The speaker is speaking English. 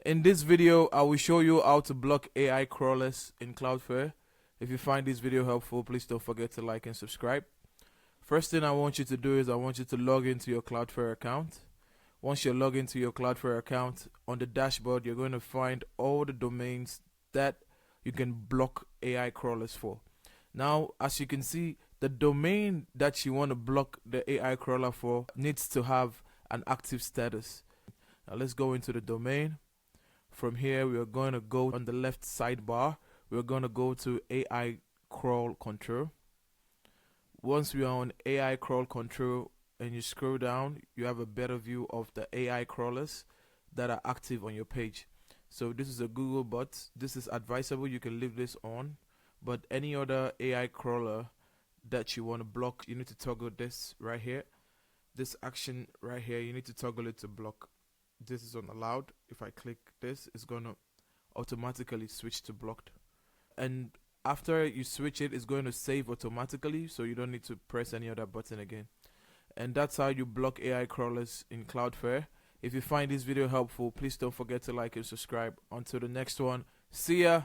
In this video, I will show you how to block AI crawlers in Cloudflare. If you find this video helpful, please don't forget to like and subscribe. First thing I want you to do is I want you to log into your Cloudflare account. Once you log into your Cloudflare account, on the dashboard, you're going to find all the domains that you can block AI crawlers for. Now, as you can see, the domain that you want to block the AI crawler for needs to have an active status. Now, let's go into the domain. From here, we are going to go on the left sidebar. We're going to go to AI crawl control. Once we are on AI crawl control and you scroll down, you have a better view of the AI crawlers that are active on your page. So this is a Google bot. This is advisable. You can leave this on, but any other AI crawler that you want to block, you need to toggle this right here. This action right here, you need to toggle it to block. This is on allowed. If I click this, it's going to automatically switch to blocked. And after you switch it, it's going to save automatically, so you don't need to press any other button again. And that's how you block AI crawlers in Cloudflare. If you find this video helpful, please don't forget to like and subscribe. Until the next one, see ya.